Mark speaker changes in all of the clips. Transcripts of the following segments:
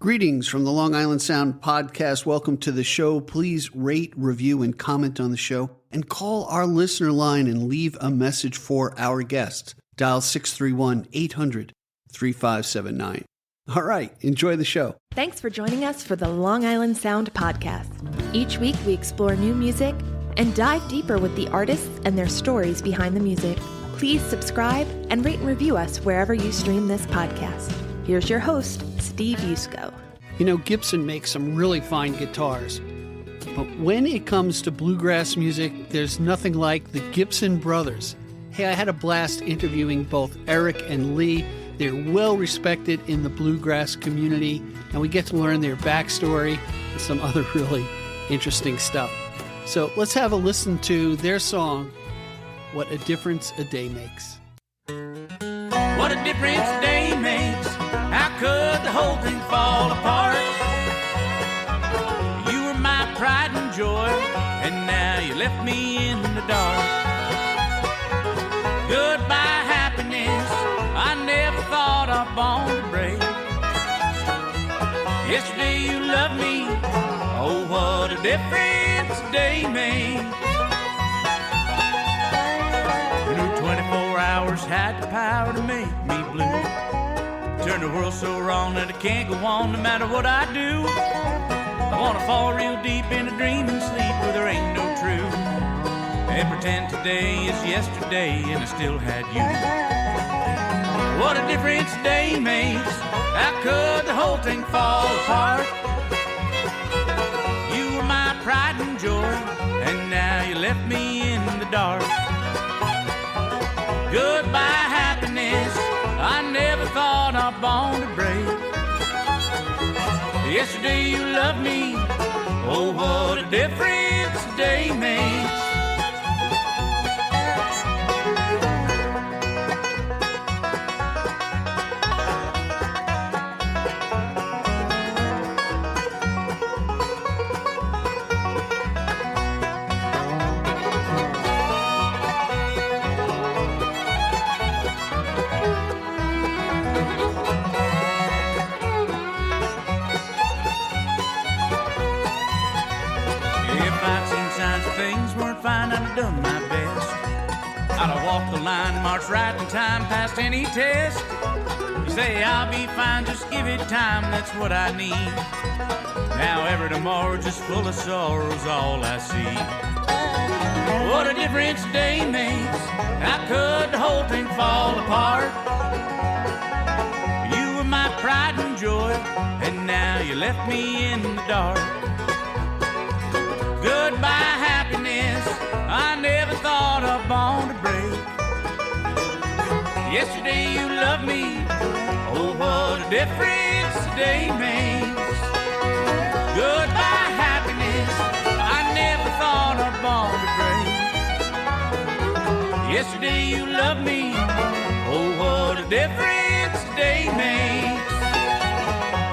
Speaker 1: Greetings from the Long Island Sound podcast. Welcome to the show. Please rate, review, and comment on the show, and call our listener line and leave a message for our guests. Dial 631-800-3579. All right, enjoy the show.
Speaker 2: Thanks for joining us for the Long Island Sound podcast. Each week we explore new music and dive deeper with the artists and their stories behind the music. Please subscribe and rate and review us wherever you stream this podcast. Here's your host, Steve Yusko.
Speaker 1: You know, Gibson makes some really fine guitars. But when it comes to bluegrass music, there's nothing like the Gibson Brothers. Hey, I had a blast interviewing both Eric and Lee. They're well respected in the bluegrass community, and we get to learn their backstory and some other really interesting stuff. So let's have a listen to their song, What a Difference a Day Makes.
Speaker 3: What a difference a day makes. How could the whole thing fall apart? You were my pride and joy, and now you left me in the dark. Goodbye, happiness. I never thought I'd born to break. Yesterday you loved me. Oh, what a difference a day makes. You knew 24 hours had the power to make me blue. Turn the world so wrong that I can't go on no matter what I do. I wanna fall real deep in a dream and sleep where there ain't no truth. And pretend today is yesterday and I still had you. What a difference a day makes. How could the whole thing fall apart? You were my pride and joy, and now you left me in the dark. Goodbye, happiness. I never thought I'd born to break. Yesterday you loved me. Oh, what a difference a day makes. I'd have done my best. I'd have walked the line, marched right in time, past any test. You say I'll be fine, just give it time, that's what I need. Now every tomorrow just full of sorrows, all I see. What a difference a day makes. How could the whole thing fall apart? You were my pride and joy, and now you left me in the dark. Goodbye, happiness. I never thought I'd born to break. Yesterday you loved me. Oh, what a difference a day makes. Goodbye, happiness. I never thought I'd born to break. Yesterday you loved me. Oh, what a difference a day makes.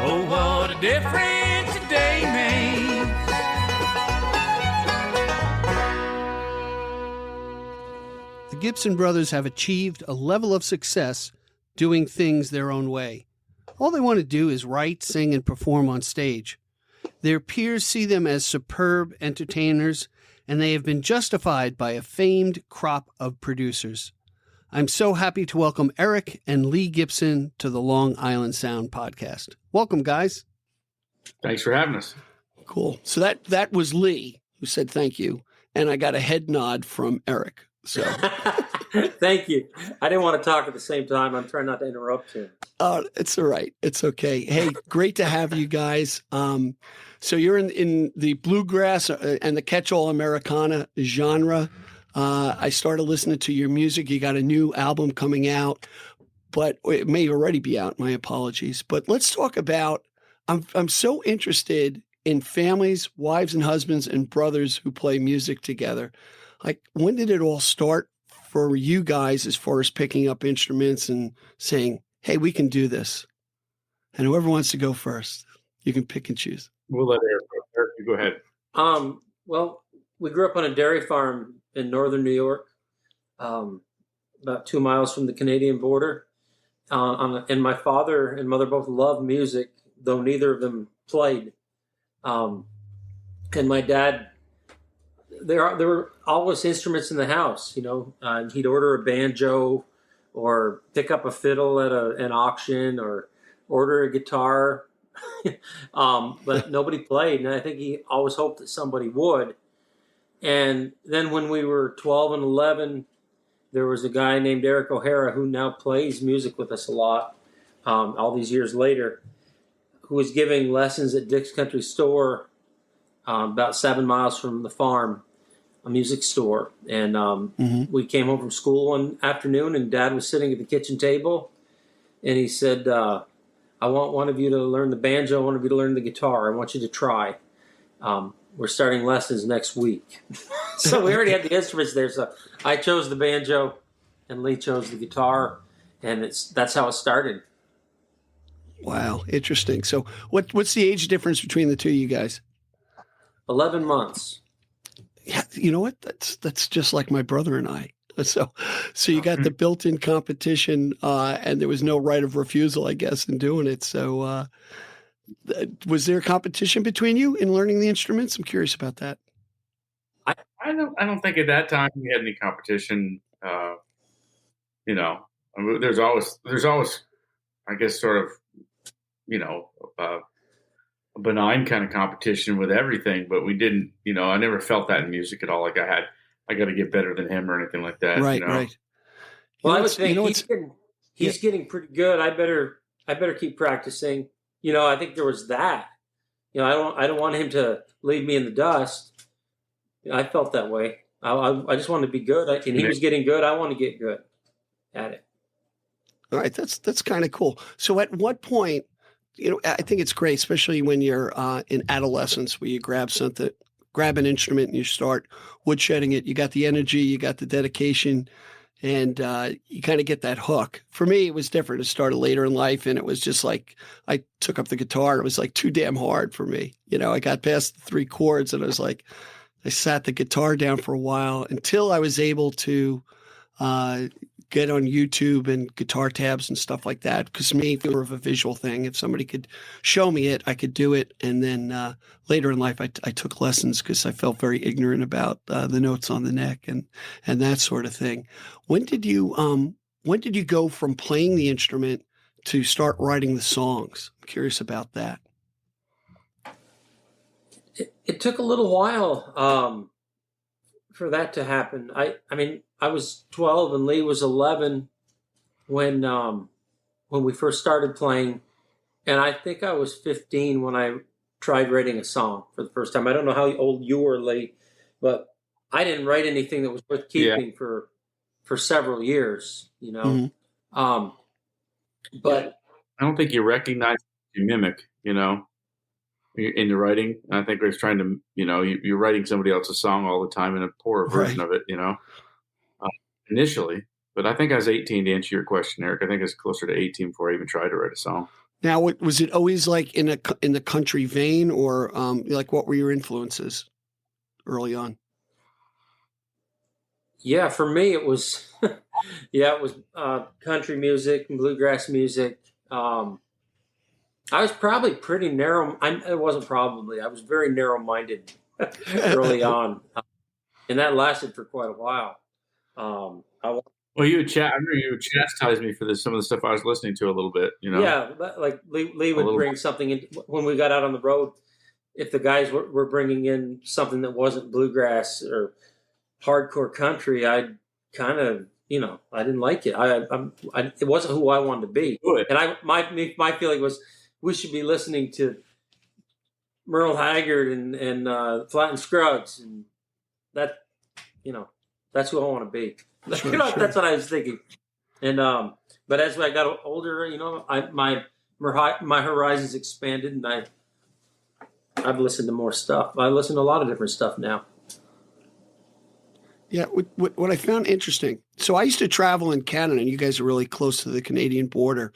Speaker 3: Oh, what a difference a day makes.
Speaker 1: The Gibson Brothers have achieved a level of success doing things their own way. All they want to do is write, sing, and perform on stage. Their peers see them as superb entertainers, and they have been justified by a famed crop of producers. I'm so happy to welcome Eric and Lee Gibson to the Long Island Sound podcast. Welcome, guys.
Speaker 4: Thanks for having us.
Speaker 1: Cool. So that was Lee who said thank you, and I got a head nod from Eric. So
Speaker 5: thank you. I didn't want to talk at the same time. I'm trying not to interrupt you.
Speaker 1: Oh, it's all right. It's okay. Hey, great to have you guys. So you're in the bluegrass and the catch-all Americana genre. I started listening to your music. You got a new album coming out, but it may already be out. My apologies. But let's talk about. I'm so interested in families, wives and husbands, and brothers who play music together. Like, when did it all start for you guys as far as picking up instruments and saying, hey, we can do this? And whoever wants to go first, you can pick and choose.
Speaker 4: We'll let Eric go. Eric, you go ahead.
Speaker 5: Well, we grew up on a dairy farm in northern New York, about 2 miles from the Canadian border. And my father and mother both loved music. though neither of them played. And my dad, there were always instruments in the house. He'd order a banjo, or pick up a fiddle at an auction, or order a guitar. But nobody played, and I think he always hoped that somebody would. And then when we were 12 and 11, there was a guy named Eric O'Hara, who now plays music with us a lot, all these years later, who was giving lessons at Dick's Country Store, about 7 miles from the farm, a music store. And we came home from school one afternoon, and Dad was sitting at the kitchen table, and he said, I want one of you to learn the banjo, I want one of you to learn the guitar, I want you to try. We're starting lessons next week. So we already had the instruments there. So I chose the banjo, and Lee chose the guitar, and that's how it started.
Speaker 1: Wow, interesting. So what's the age difference between the two of you guys?
Speaker 5: 11 months.
Speaker 1: Yeah, you know what? That's just like my brother and I. So you got the built-in competition, and there was no right of refusal, I guess, in doing it. So was there competition between you in learning the instruments? I'm curious about that.
Speaker 4: I don't think at that time we had any competition. There's always, I guess, sort of, a benign kind of competition with everything, but we didn't, I never felt that in music at all. Like I got to get better than him or anything like that.
Speaker 1: Right, right.
Speaker 5: Well, I would think he's getting pretty good. I better keep practicing. I think there was that. I don't want him to leave me in the dust. I felt that way. I just wanted to be good, and he was getting good. I want to get good at it.
Speaker 1: All right, that's kind of cool. So at what point, I think it's great, especially when you're in adolescence, where you grab an instrument and you start woodshedding it. You got the energy, you got the dedication, and you kind of get that hook. For me, it was different. It started later in life, and it was just like I took up the guitar. It was like too damn hard for me. I got past the 3 chords, and I was like, I sat the guitar down for a while until I was able to get on YouTube and guitar tabs and stuff like that. Because me, it's more of a visual thing. If somebody could show me it, I could do it. And then later in life, I took lessons because I felt very ignorant about the notes on the neck and that sort of thing. When did you go from playing the instrument to start writing the songs? I'm curious about that.
Speaker 5: It took a little while for that to happen. I was 12 and Lee was 11 when we first started playing, and I think I was 15 when I tried writing a song for the first time. I don't know how old you were, Lee, but I didn't write anything that was worth keeping for several years.
Speaker 1: Mm-hmm.
Speaker 5: But
Speaker 4: I don't think you recognize you mimic. In your writing. I think I was trying to, you're writing somebody else's song all the time in a poorer version of it, initially. But I think I was 18 to answer your question, Eric. I think I was closer to 18 before I even tried to write a song.
Speaker 1: Now, was it always like in the country vein, or like what were your influences early on?
Speaker 5: Yeah, for me it was, country music and bluegrass music. I was probably pretty narrow. I was very narrow-minded early on. And that lasted for quite a while. I remember you chastised me for some of the stuff I was listening to a little bit, Yeah, like Lee would bring something in when we got out on the road. If the guys were bringing in something that wasn't bluegrass or hardcore country, I'd kind of, I didn't like it. It wasn't who I wanted to be.
Speaker 4: Good.
Speaker 5: And my feeling was, we should be listening to Merle Haggard and Flatt and Scruggs, and that, that's who I want to be.
Speaker 1: Sure.
Speaker 5: That's what I was thinking. And but as I got older, my horizons expanded, and I've listened to more stuff. I listen to a lot of different stuff now.
Speaker 1: Yeah, what I found interesting. So I used to travel in Canada, and you guys are really close to the Canadian border.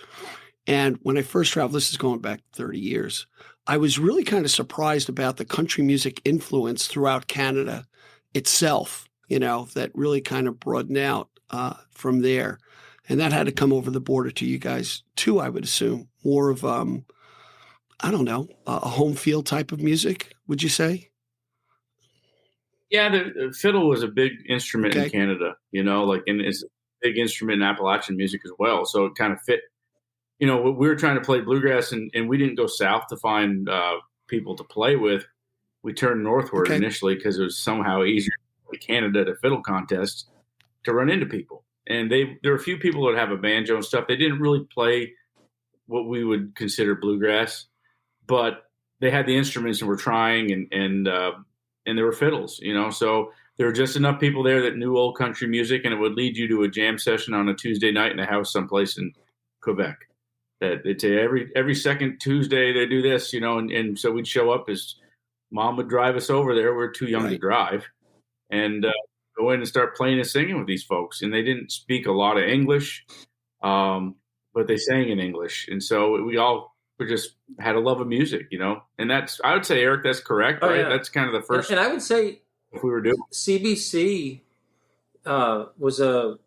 Speaker 1: And when I first traveled, this is going back 30 years, I was really kind of surprised about the country music influence throughout Canada itself, that really kind of broadened out from there. And that had to come over the border to you guys too, I would assume. More of, I don't know, a home field type of music, would you say?
Speaker 4: Yeah, the fiddle was a big instrument in
Speaker 1: Okay.
Speaker 4: Canada, and it's a big instrument in Appalachian music as well. So it kind of fit. We were trying to play bluegrass, and we didn't go south to find people to play with. We turned northward
Speaker 1: Okay.
Speaker 4: initially because it was somehow easier to Canada at a fiddle contest to run into people. And there were a few people that have a banjo and stuff. They didn't really play what we would consider bluegrass, but they had the instruments and were trying, and there were fiddles, So there were just enough people there that knew old country music, and it would lead you to a jam session on a Tuesday night in a house someplace in Quebec. That they'd say every second Tuesday they do this, and so we'd show up as mom would drive us over there. We're too young to drive, and go in and start playing and singing with these folks. And they didn't speak a lot of English, but they sang in English, and so we just had a love of music, And I would say, Eric, that's correct, right?
Speaker 5: Yeah.
Speaker 4: That's kind of the first.
Speaker 5: And I would say
Speaker 4: if we were doing
Speaker 5: CBC was an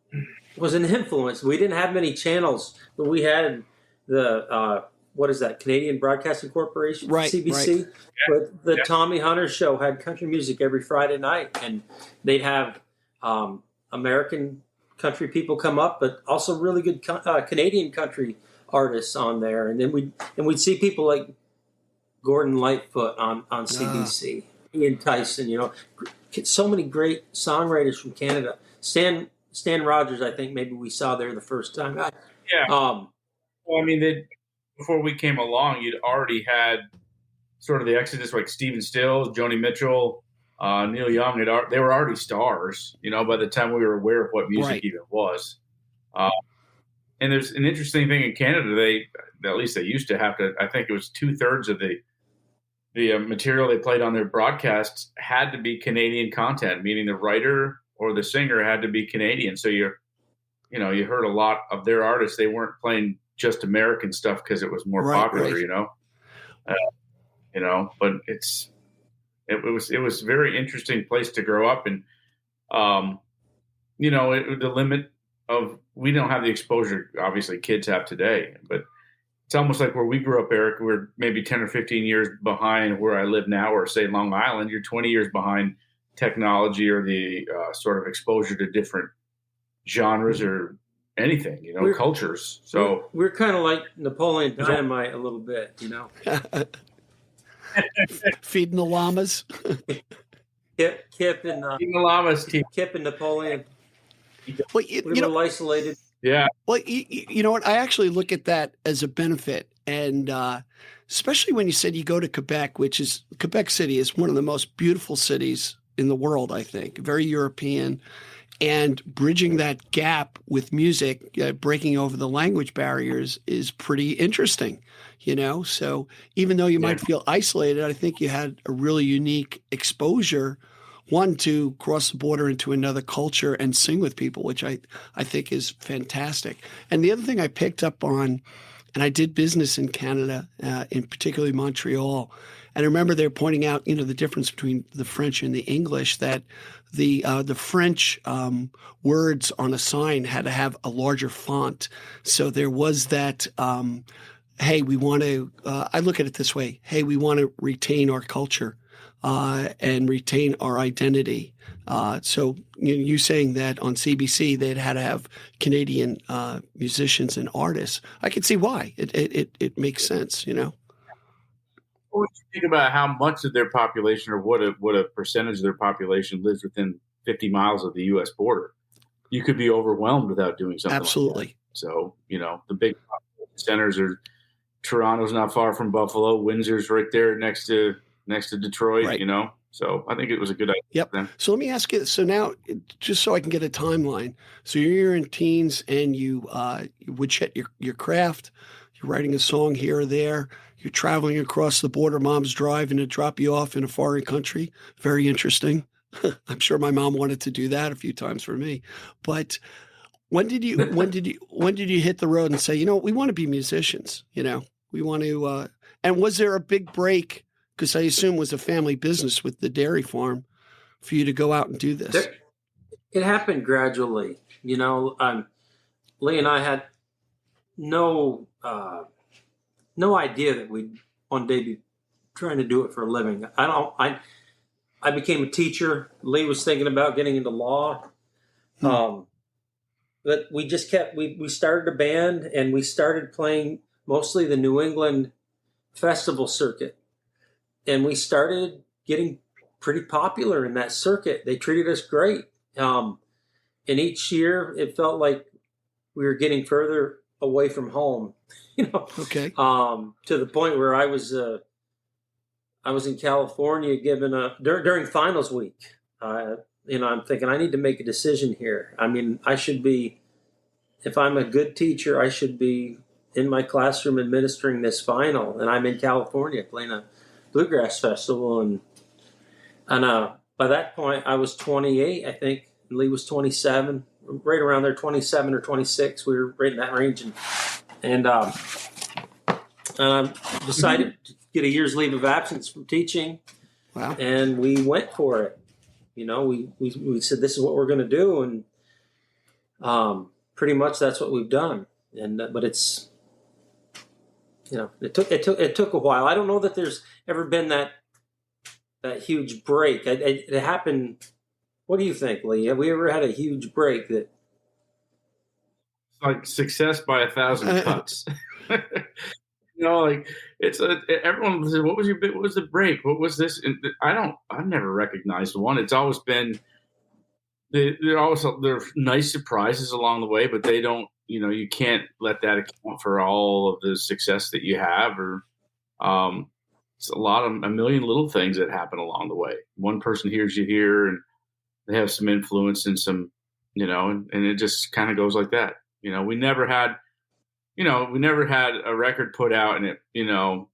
Speaker 5: influence. We didn't have many channels, but we had the what is that, Canadian Broadcasting Corporation,
Speaker 1: Right,
Speaker 5: CBC.
Speaker 1: right.
Speaker 5: But the Tommy Hunter show had country music every Friday night, and they'd have American country people come up, but also really good Canadian country artists on there. And then we'd see people like Gordon Lightfoot on CBC, Ian Tyson, so many great songwriters from Canada. Stan Rogers, I think maybe we saw there the first time.
Speaker 4: Well, I mean, before we came along, you'd already had sort of the exodus, like Stephen Stills, Joni Mitchell, Neil Young. They were already stars, by the time we were aware of what music even was. And there's an interesting thing in Canada. At least they used to have to. I think it was 2/3 of the material they played on their broadcasts had to be Canadian content, meaning the writer or the singer had to be Canadian. So you heard a lot of their artists. They weren't playing just American stuff because it was more popular, But it was a very interesting place to grow up, and the limit of, we don't have the exposure obviously kids have today, but it's almost like where we grew up, Eric. We're maybe 10 or 15 years behind where I live now, or say Long Island. You're 20 years behind technology or the sort of exposure to different genres or anything, cultures. So
Speaker 5: we're kind of like Napoleon Dynamite a little bit,
Speaker 1: Feeding the llamas.
Speaker 5: Kip and Kip and Napoleon.
Speaker 1: Well,
Speaker 5: we were a little isolated.
Speaker 4: Yeah.
Speaker 1: Well, you know what? I actually look at that as a benefit, and especially when you said you go to Quebec, Quebec City is one of the most beautiful cities in the world, I think, very European, and bridging that gap with music, breaking over the language barriers is pretty interesting, So even though you might feel isolated, I think you had a really unique exposure, one, to cross the border into another culture and sing with people, which I think is fantastic. And the other thing I picked up on, and I did business in Canada, in particularly Montreal, and I remember they were pointing out, the difference between the French and the English, that the French words on a sign had to have a larger font. So there was that, hey, we want to, I look at it this way, hey, we want to retain our culture and retain our identity. So you saying that on CBC they'd had to have Canadian musicians and artists, I could see why. It makes sense,
Speaker 4: Well, you think about how much of their population, or what a percentage of their population lives within 50 miles of the U.S. border, you could be overwhelmed without doing something.
Speaker 1: Absolutely.
Speaker 4: Like that. So, the big centers are, Toronto's not far from Buffalo, Windsor's right there next to Detroit,
Speaker 1: right.
Speaker 4: So I think it was a good idea.
Speaker 1: Yep.
Speaker 4: Then.
Speaker 1: So let me ask you, so now, just so I can get a timeline. So you're in teens and you woodshit your craft, you're writing a song here or there, you're traveling across the border, mom's driving to drop you off in a foreign country. Very interesting. I'm sure my mom wanted to do that a few times for me. But when did you hit the road and say, we want to be musicians, we want to, and was there a big break? Because I assume it was a family business with the dairy farm for you to go out and do this.
Speaker 5: It happened gradually. Lee and I had no idea that we'd one day be trying to do it for a living. I became a teacher. Lee was thinking about getting into law. But we just we started a band, and we started playing mostly the New England festival circuit. And we started getting pretty popular in that circuit. They treated us great. And each year it felt like we were getting further away from home,
Speaker 1: Okay.
Speaker 5: to the point where I was in California during finals week. I'm thinking I need to make a decision here. I mean, if I'm a good teacher, I should be in my classroom administering this final, and I'm in California playing a Bluegrass festival. And by that point I was 28, I think, and Lee was 27, right around there, 27 or 26. We were right in that range. And decided to get a year's leave of absence from teaching.
Speaker 1: Wow.
Speaker 5: And we went for it. We said, this is what we're going to do. And pretty much that's what we've done. But it's, it took a while. I don't know that there's ever been that huge break. It happened. What do you think, Lee? Have we ever had a huge break that?
Speaker 4: It's like success by 1,000 cuts. Everyone says, what was the break? What was this? And I've never recognized one. It's always been, there are nice surprises along the way, but they don't, you can't let that account for all of the success that you have, or, it's a million little things that happen along the way. One person hears you here, and they have some influence and some, and it just kind of goes like that. We never had a record put out, and it, when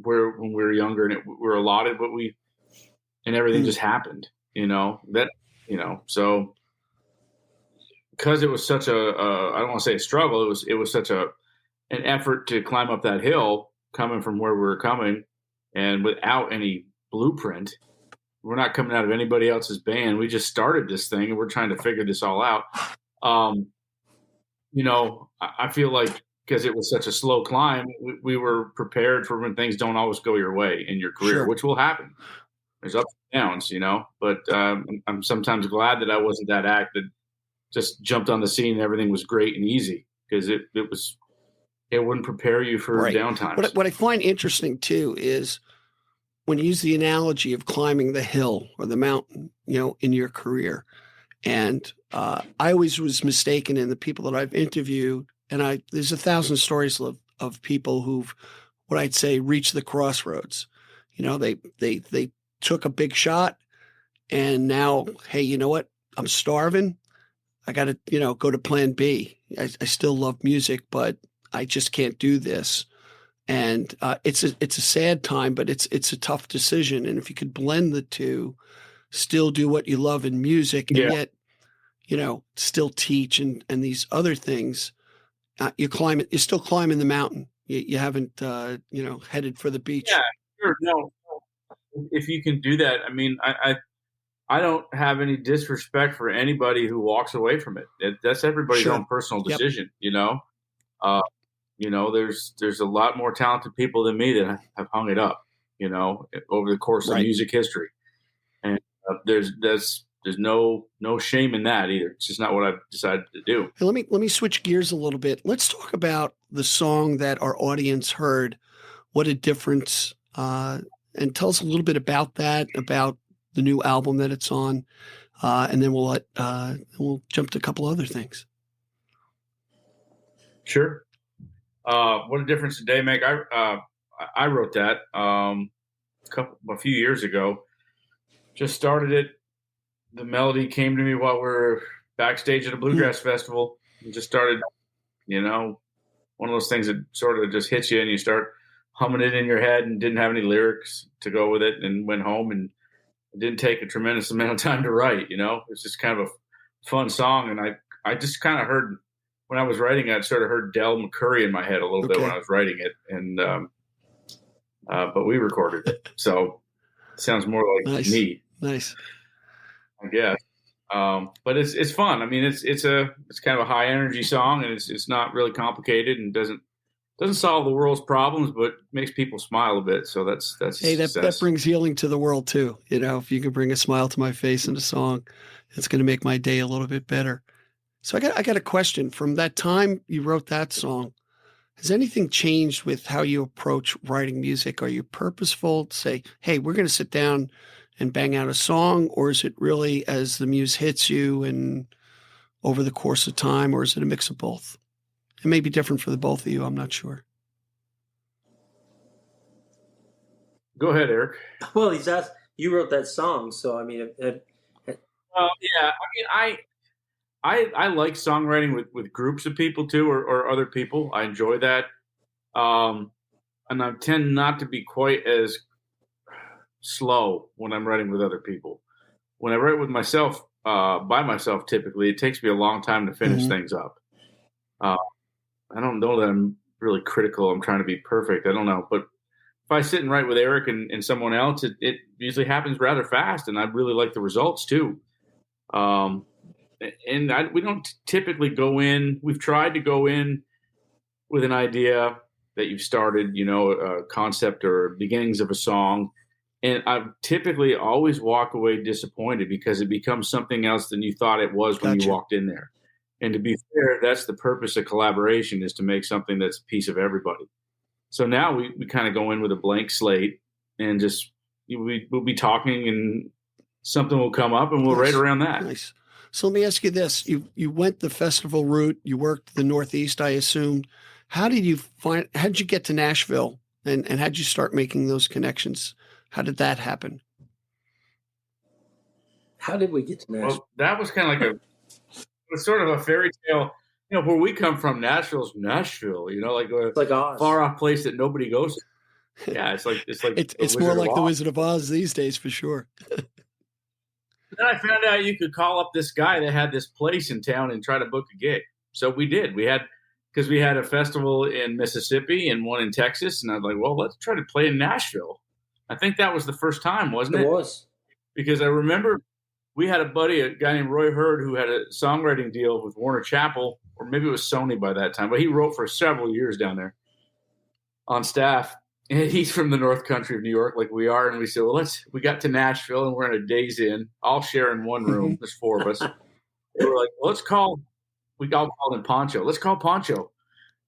Speaker 4: we were younger, and we're allotted and everything just happened, so because it was such I don't want to say a struggle. It was such an effort to climb up that hill coming from where we were coming, and without any blueprint. We're not coming out of anybody else's band. We just started this thing, and we're trying to figure this all out. I feel like, because it was such a slow climb, we were prepared for when things don't always go your way in your career,
Speaker 1: Sure.
Speaker 4: which will happen. There's ups and downs, but I'm sometimes glad that I wasn't that act that just jumped on the scene and everything was great and easy, because it wouldn't prepare you for downtimes.
Speaker 1: What I find interesting too is when you use the analogy of climbing the hill or the mountain, in your career. And I always was mistaken in the people that I've interviewed. And there's 1,000 stories of people who've, what I'd say, reached the crossroads. They took a big shot, and now, hey, you know what? I'm starving. I got to, go to plan B. I still love music, but I just can't do this. And it's a sad time, but it's a tough decision. And if you could blend the two, still do what you love in music, and yet, still teach and these other things, you're still climbing the mountain. You haven't, headed for the beach.
Speaker 4: Yeah, sure. No, if you can do that, I mean, I don't have any disrespect for anybody who walks away from it. That's everybody's own personal decision, there's a lot more talented people than me that have hung it up, over the course of music history. And there's no shame in that either. It's just not what I've decided to do.
Speaker 1: Hey, let me switch gears a little bit. Let's talk about the song that our audience heard, What a Difference, and tell us a little bit about that, about the new album that it's on, and then we'll jump to a couple other things.
Speaker 4: Sure. What a difference a day make. I wrote that a few years ago. Just started it. The melody came to me while we were backstage at a Bluegrass festival. And just started, one of those things that sort of just hits you, and you start humming it in your head, and didn't have any lyrics to go with it, and went home, and it didn't take a tremendous amount of time to write. It was just kind of a fun song, and I just kind of heard. When I was writing it, I sort of heard Del McCurry in my head a little bit when I was writing it, and but we recorded it, so it sounds more like me.
Speaker 1: Nice,
Speaker 4: I guess. But it's fun. I mean, it's kind of a high energy song, and it's not really complicated, and doesn't doesn't solve the world's problems, but makes people smile a bit. So that's
Speaker 1: Hey, that brings healing to the world too. If you can bring a smile to my face in a song, it's going to make my day a little bit better. So I got a question. From that time you wrote that song, has anything changed with how you approach writing music? Are you purposeful to say, hey, we're going to sit down and bang out a song? Or is it really as the muse hits you and over the course of time, or is it a mix of both? It may be different for the both of you. I'm not sure.
Speaker 4: Go ahead, Eric.
Speaker 5: Well, he's asked, you wrote that song. So, I mean,
Speaker 4: yeah, I mean, I like songwriting with groups of people too, or other people. I enjoy that. And I tend not to be quite as slow when I'm writing with other people. When I write with myself, by myself, typically, it takes me a long time to finish things up. I don't know that I'm really critical. I'm trying to be perfect. I don't know. But if I sit and write with Eric and someone else, it usually happens rather fast. And I really like the results too. We don't typically go in. We've tried to go in with an idea that you've started, a concept or beginnings of a song. And I typically always walk away disappointed because it becomes something else than you thought it was when you walked in there. And to be fair, that's the purpose of collaboration, is to make something that's a piece of everybody. So now we kind of go in with a blank slate and just we'll be talking and something will come up and we'll write around that.
Speaker 1: Nice. So let me ask you this. You went the festival route. You worked the Northeast, I assumed. How did you get to Nashville and how'd you start making those connections? How did that happen?
Speaker 5: How did we get to Nashville?
Speaker 4: Well, that was kind of like it was sort of a fairy tale. Where we come from, Nashville's Nashville. Like a far off place that nobody goes to. Yeah, it's like
Speaker 1: it's more like the Wizard of Oz these days for sure.
Speaker 4: Then I found out you could call up this guy that had this place in town and try to book a gig. So we did. Because we had a festival in Mississippi and one in Texas, and I was like, well, let's try to play in Nashville. I think that was the first time, wasn't it?
Speaker 5: It was.
Speaker 4: Because I remember we had a buddy, a guy named Roy Hurd, who had a songwriting deal with Warner Chappell, or maybe it was Sony by that time, but he wrote for several years down there on staff. And he's from the North Country of New York, like we are. And we said, well, we got to Nashville and we're in a Days Inn, all sharing one room. There's four of us. They were like, well, we all called him Poncho. Let's call Poncho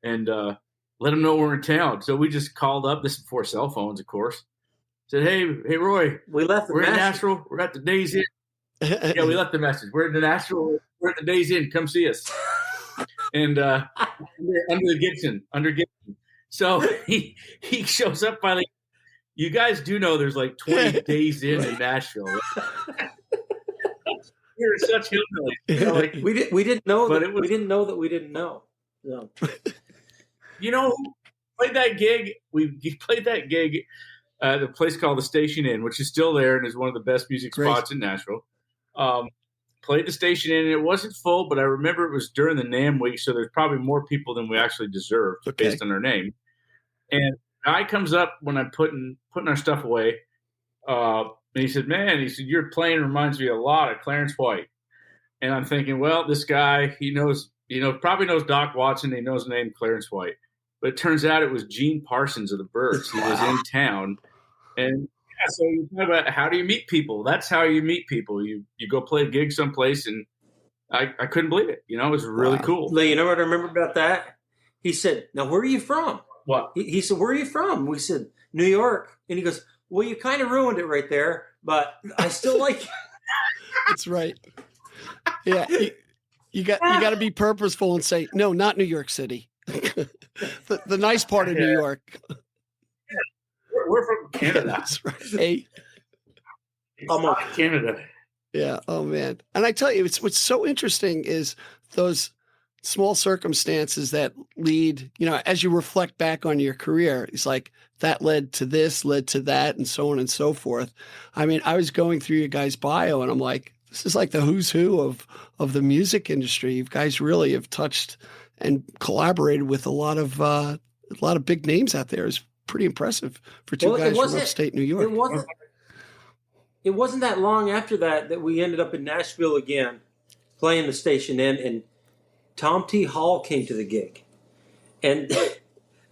Speaker 4: and let him know we're in town. So we just called up. This is before cell phones, of course. Said, hey, Roy,
Speaker 5: we're in Nashville.
Speaker 4: We're at the Days Inn. Yeah, we left the message. We're in Nashville. We're at the Days Inn. Come see us. And under Gibson. So he shows up finally. You guys do know there's like 20 Days in Nashville. We're such hillbillies.
Speaker 5: We didn't know that we didn't know that we didn't know. No.
Speaker 4: Played that gig. We played that gig at a place called the Station Inn, which is still there and is one of the best music spots in Nashville. Played the Station Inn, and it wasn't full, but I remember it was during the NAMM week, so there's probably more people than we actually deserved based on our name. And a guy comes up when I'm putting our stuff away, and he said, your playing reminds me a lot of Clarence White. And I'm thinking, well, this guy, he knows, probably knows Doc Watson. He knows the name Clarence White. But it turns out it was Gene Parsons of the Byrds. He was in town. And so you talk about how do you meet people? That's how you meet people. You go play a gig someplace, and I couldn't believe it. It was really cool.
Speaker 5: Lee, you know what I remember about that? He said, now, where are you from?
Speaker 4: What?
Speaker 5: He said, where are you from? We said, New York. And he goes, well, you kind of ruined it right there, but I still like it.
Speaker 1: That's right. Yeah, you got to be purposeful and say, no, not New York City. the nice part of New York.
Speaker 4: We're from Canada.
Speaker 1: That's right. Hey.
Speaker 4: Almost Canada.
Speaker 1: Yeah. Oh, man. And I tell you, what's so interesting is those small circumstances that lead, as you reflect back on your career, it's like that led to this, led to that, and so on and so forth. I mean, I was going through your guys' bio and I'm like, this is like the who's who of the music industry. You guys really have touched and collaborated with a lot of big names out there. It's pretty impressive for two guys from upstate New York.
Speaker 5: It wasn't that long after that we ended up in Nashville again, playing the Station Inn, and Tom T. Hall came to the gig. And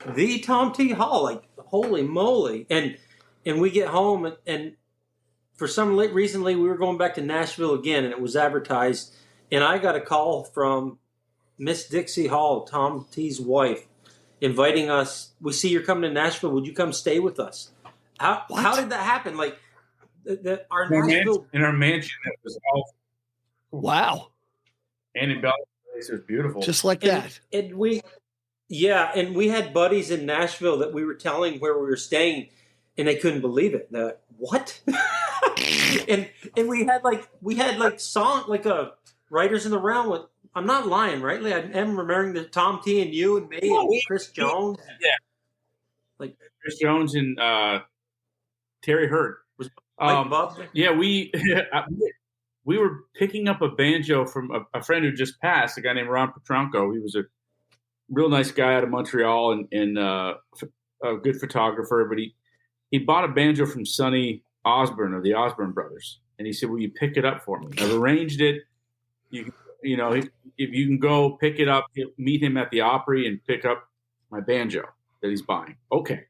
Speaker 5: the Tom T. Hall, like, holy moly. And we get home, and for some reason, we were going back to Nashville again, and it was advertised. And I got a call from Miss Dixie Hall, Tom T's wife, inviting us. We see you're coming to Nashville. Would you come stay with us? How did that happen? Like, our Nashville...
Speaker 4: In our mansion, it was all...
Speaker 1: Wow.
Speaker 4: And in Belgium, it was beautiful.
Speaker 1: Just like that.
Speaker 5: And we had buddies in Nashville that we were telling where we were staying, and they couldn't believe it. They're like, "What?" and we had writers in the round with. I'm not lying, right? Like, I am remembering the Tom T and you and me and Chris Jones.
Speaker 4: Yeah, like Chris Jones and Terry Hurd.
Speaker 5: Was Bob there?
Speaker 4: Yeah, we were picking up a banjo from a friend who just passed, a guy named Ron Petranco. He was a real nice guy out of Montreal and a good photographer, but he bought a banjo from Sonny Osborne of the Osborne Brothers, and he said, "Will you pick it up for me?" I've arranged it. You know, if you can go pick it up, meet him at the Opry and pick up my banjo that he's buying. Okay.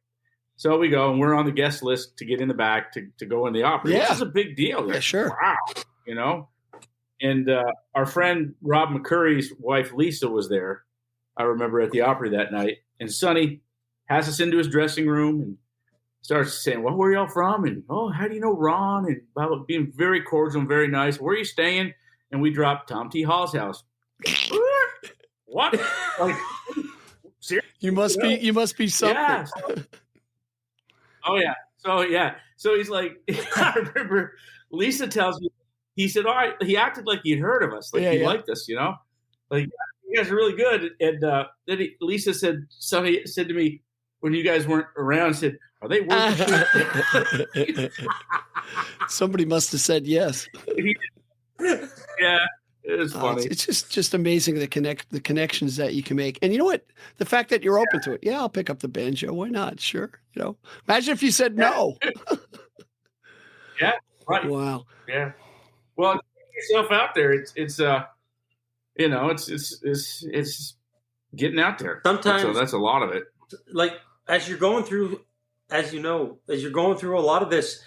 Speaker 4: So we go, and we're on the guest list to get in the back to go in the Opry.
Speaker 1: Yeah.
Speaker 4: This is a big deal.
Speaker 1: Yeah, sure.
Speaker 4: Wow. You know? And our friend Rob McCurry's wife, Lisa, was there, I remember, at the Opry that night. And Sonny has us into his dressing room and starts saying, "Well, where are y'all from?" And, "Oh, how do you know Ron?" And blah, blah, being very cordial and very nice. "Where are you staying?" And we dropped Tom T. Hall's house. What? Like, seriously?
Speaker 1: You must be something.
Speaker 4: Yeah. Oh yeah. So he's like, I remember Lisa tells me, he said, "All right," he acted like he'd heard of us, like he liked us, you know, like, "You guys are really good." And then Lisa said, Sonny said to me when you guys weren't around, said, "Are they working?"
Speaker 1: Somebody must have said yes.
Speaker 4: Yeah. It is funny.
Speaker 1: It's just amazing the connections that you can make. And you know what? The fact that you're open to it. Yeah, I'll pick up the banjo. Why not? Sure. You know, imagine if you said no.
Speaker 4: Yeah. Right.
Speaker 1: Wow.
Speaker 4: Yeah. Well, get yourself out there. It's you know, it's getting out there.
Speaker 5: Sometimes
Speaker 4: that's a lot of it.
Speaker 5: Like, as you're going through a lot of this,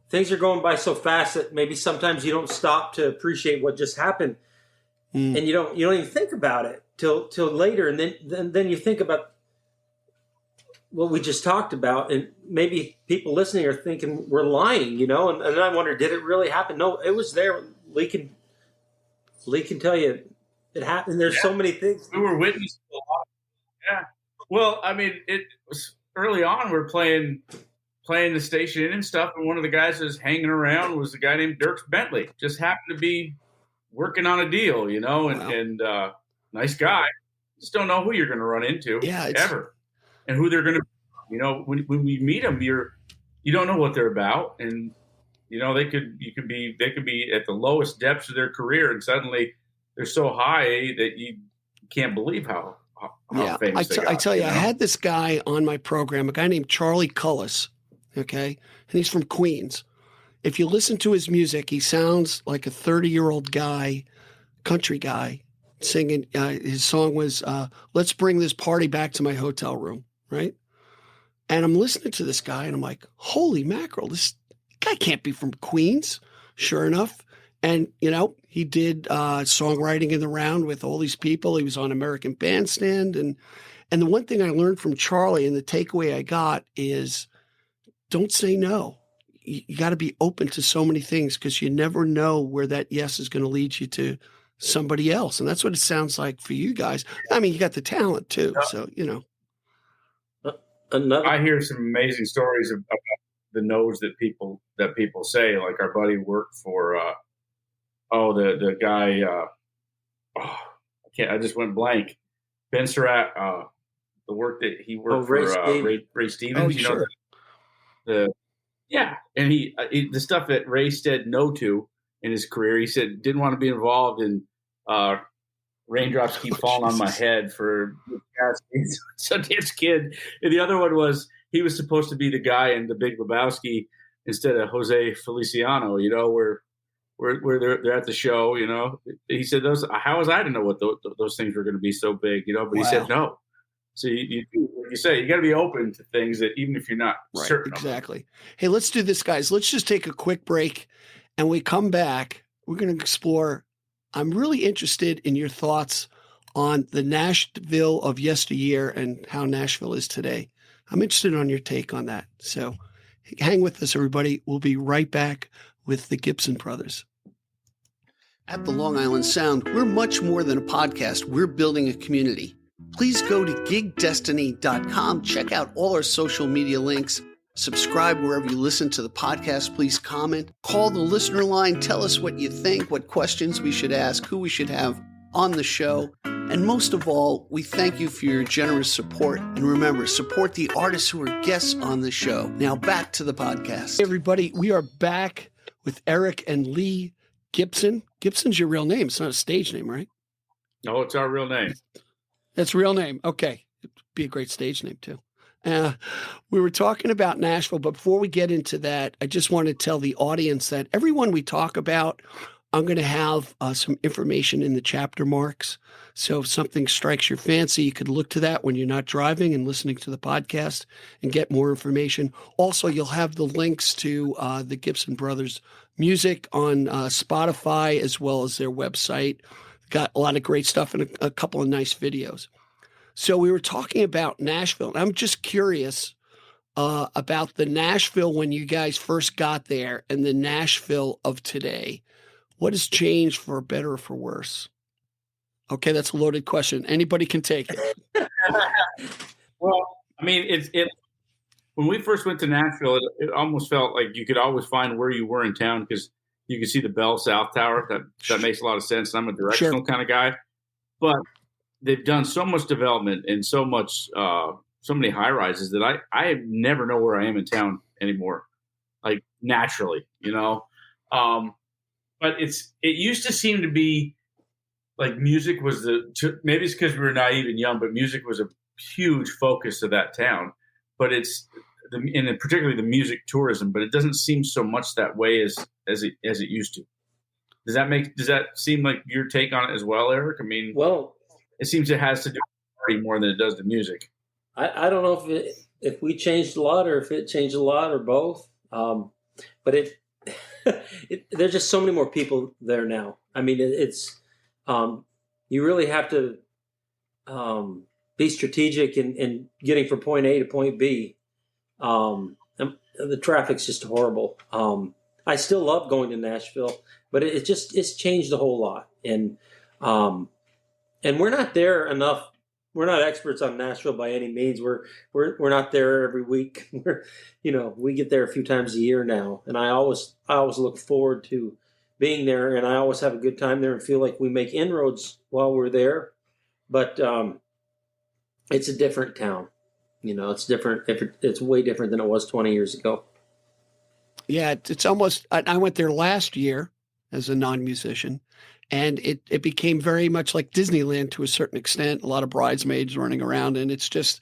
Speaker 5: things are going by so fast that maybe sometimes you don't stop to appreciate what just happened. And you don't even think about it till later, and then you think about what we just talked about, and maybe people listening are thinking we're lying, you know. And I wonder, did it really happen? No, it was there. Lee can tell you it happened. There's so many things
Speaker 4: we were witnessing a lot. Yeah. Well, I mean, it was early on. We're playing the station and stuff, and one of the guys that was hanging around was a guy named Dirks Bentley. Just happened to be working on a deal, you know, and nice guy. Just don't know who you're going to run into ever, and who they're going to, you know, when we meet them, you don't know what they're about, and you know, they could be at the lowest depths of their career, and suddenly they're so high that you can't believe how famous they got.
Speaker 1: I tell you, I had this guy on my program, a guy named Charlie Cullis. Okay. And he's from Queens. If you listen to his music, he sounds like a 30-year-old guy, country guy, singing. His song was, "Let's Bring This Party Back to My Hotel Room." Right. And I'm listening to this guy and I'm like, holy mackerel, this guy can't be from Queens. Sure enough. And, you know, he did songwriting in the round with all these people. He was on American Bandstand. And the one thing I learned from Charlie, and the takeaway I got, is don't say no. You got to be open to so many things, because you never know where that yes is going to lead you to somebody else. And that's what it sounds like for you guys. I mean, you got the talent too. So, you know.
Speaker 4: I hear some amazing stories about the no's that people say. Like, our buddy worked for, the guy, I just went blank. Ben Surratt, the work that he worked for Ray Stevens.
Speaker 1: Oh,
Speaker 4: you know,
Speaker 1: sure.
Speaker 4: And he the stuff that Ray said no to in his career, he said didn't want to be involved in Raindrops Keep Falling on My Head for Sundance Kid. And the other one was he was supposed to be the guy in The Big Lebowski instead of Jose Feliciano, you know, where they're at the show, you know. He said, how was I to know what those things were going to be so big, you know? But he said no. So like you say, you got to be open to things that even if you're not certain of them.
Speaker 1: Exactly. Hey, let's do this, guys. Let's just take a quick break, and we come back. We're going to explore. I'm really interested in your thoughts on the Nashville of yesteryear and how Nashville is today. I'm interested on your take on that. So hang with us, everybody. We'll be right back with the Gibson Brothers. At the Long Island Sound, we're much more than a podcast. We're building a community. Please go to gigdestiny.com, check out all our social media links, subscribe wherever you listen to the podcast, please comment, call the listener line, tell us what you think, what questions we should ask, who we should have on the show. And most of all, we thank you for your generous support. And remember, support the artists who are guests on the show. Now back to the podcast. Hey everybody, we are back with Eric and Lee Gibson. Gibson's your real name. It's not a stage name, right?
Speaker 4: No, it's our real name.
Speaker 1: That's real name. Okay. It'd be a great stage name too. We were talking about Nashville, but before we get into that, I just want to tell the audience that everyone we talk about, I'm going to have some information in the chapter marks. So if something strikes your fancy, you could look to that when you're not driving and listening to the podcast and get more information. Also, you'll have the links to the Gibson Brothers music on Spotify as well as their website. Got a lot of great stuff and a couple of nice videos. So we were talking about Nashville. I'm just curious about the Nashville when you guys first got there and the Nashville of today. What has changed for better or for worse? Okay, that's a loaded question. Anybody can take it.
Speaker 4: Well, I mean, it when we first went to Nashville, it almost felt like you could always find where you were in town because you could see the Bell South Tower. That makes a lot of sense. I'm a directional kind of guy. But they've done so much development and so many high rises that I never know where I am in town anymore, like naturally, you know. But it used to seem to be like music was maybe it's because we were naive and young, but music was a huge focus of that town. But and particularly the music tourism, but it doesn't seem so much that way as it used to. Does that seem like your take on it as well, Eric? I mean,
Speaker 5: Well,
Speaker 4: it seems it has to do with party more than it does the music.
Speaker 5: I don't know if we changed a lot or if it changed a lot or both. But there's just so many more people there now. I mean, it's you really have to be strategic in getting from point A to point B. The traffic's just horrible. I still love going to Nashville, but it's changed a whole lot. And we're not there enough. We're not experts on Nashville by any means. We're not there every week. We get there a few times a year now, and I always look forward to being there, and I always have a good time there and feel like we make inroads while we're there. But it's a different town. It's different. It's way different than it was 20 years ago.
Speaker 1: Yeah, it's almost. I went there last year as a non-musician, and it became very much like Disneyland to a certain extent. A lot of bridesmaids running around, and it's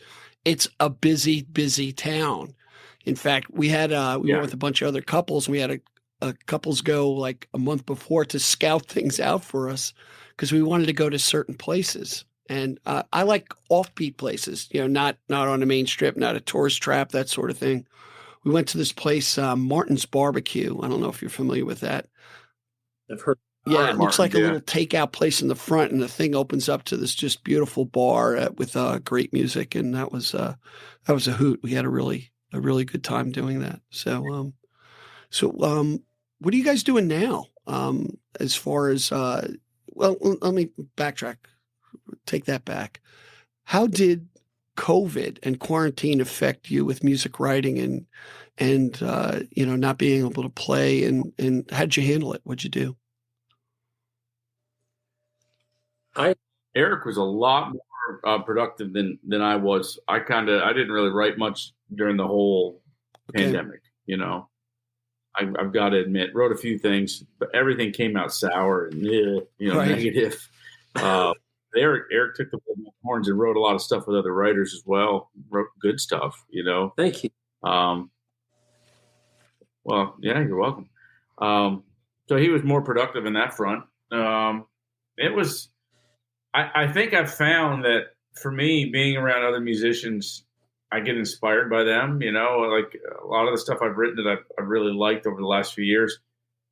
Speaker 1: a busy, busy town. In fact, we went with a bunch of other couples, and we had a couples go like a month before to scout things out for us because we wanted to go to certain places. And I like offbeat places, not on a main strip, not a tourist trap, that sort of thing. We went to this place, Martin's Barbecue. I don't know if you're familiar with that.
Speaker 5: I've heard.
Speaker 1: Yeah, it looks like a little takeout place in the front, and the thing opens up to this just beautiful bar with great music, and that was a hoot. We had a really good time doing that. So what are you guys doing now? As far as well, let me backtrack. Take that back. How did COVID and quarantine affect you with music writing and not being able to play and how'd you handle it? What'd you do?
Speaker 4: Eric was a lot more productive than I was. I didn't really write much during the whole pandemic. I've got to admit, wrote a few things, but everything came out sour and negative. Eric took the horns and wrote a lot of stuff with other writers as well. Wrote good stuff,
Speaker 5: Thank you.
Speaker 4: Well, yeah, you're welcome. So he was more productive in that front. It was. I think I've found that for me, being around other musicians, I get inspired by them. Like a lot of the stuff I've written that I've really liked over the last few years.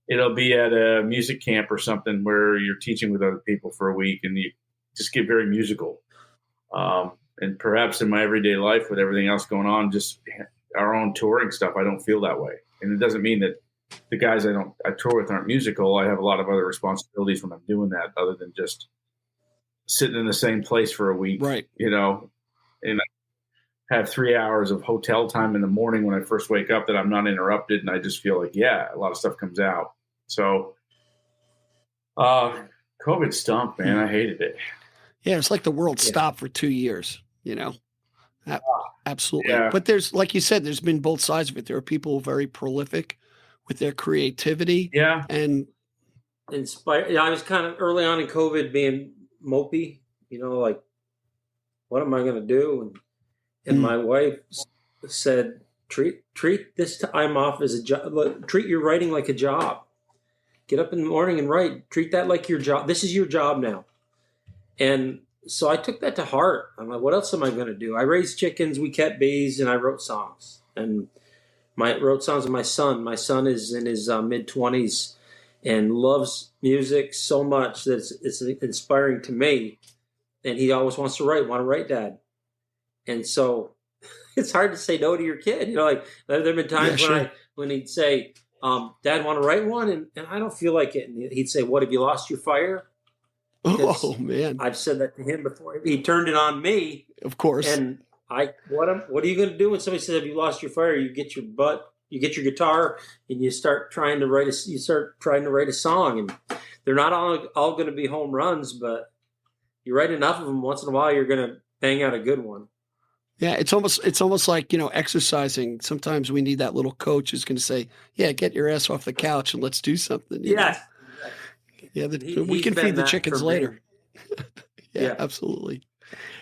Speaker 4: It'll be at a music camp or something where you're teaching with other people for a week, and you just get very musical. And perhaps in my everyday life with everything else going on, just our own touring stuff, I don't feel that way. And it doesn't mean that the guys I tour with aren't musical. I have a lot of other responsibilities when I'm doing that, other than just sitting in the same place for a week,
Speaker 1: right?
Speaker 4: And I have 3 hours of hotel time in the morning when I first wake up that I'm not interrupted. And I just feel like, a lot of stuff comes out. So, COVID stunk, man. I hated it.
Speaker 1: Yeah. It's like the world stopped for 2 years, Absolutely.
Speaker 4: Yeah.
Speaker 1: But there's, like you said, there's been both sides of it. There are people very prolific with their creativity.
Speaker 4: Yeah.
Speaker 1: And
Speaker 5: inspired. Yeah, I was kind of early on in COVID being mopey, like, what am I going to do? And my wife said, treat this time off as a job. Treat your writing like a job. Get up in the morning and write. Treat that like your job. This is your job now. And so I took that to heart. I'm like, what else am I going to do? I raised chickens, we kept bees, and I wrote songs. And wrote songs with my son. My son is in his mid-20s and loves music so much that it's inspiring to me. And he always wants to write, Dad. And so it's hard to say no to your kid. Like there have been times when he'd say, Dad, want to write one? And I don't feel like it. And he'd say, what, have you lost your fire?
Speaker 1: Oh man,
Speaker 5: I've said that to him before. He turned it on me,
Speaker 1: of course.
Speaker 5: And what are you going to do when somebody says, have you lost your fire? You get your guitar and you start trying to write a song. And they're not all going to be home runs, but you write enough of them, once in a while, you're going to bang out a good one.
Speaker 1: Yeah, it's almost like, exercising. Sometimes we need that little coach who's going to say, yeah, get your ass off the couch and let's do something.
Speaker 5: Yes.
Speaker 1: Yeah, we can feed the chickens later. Yeah, absolutely.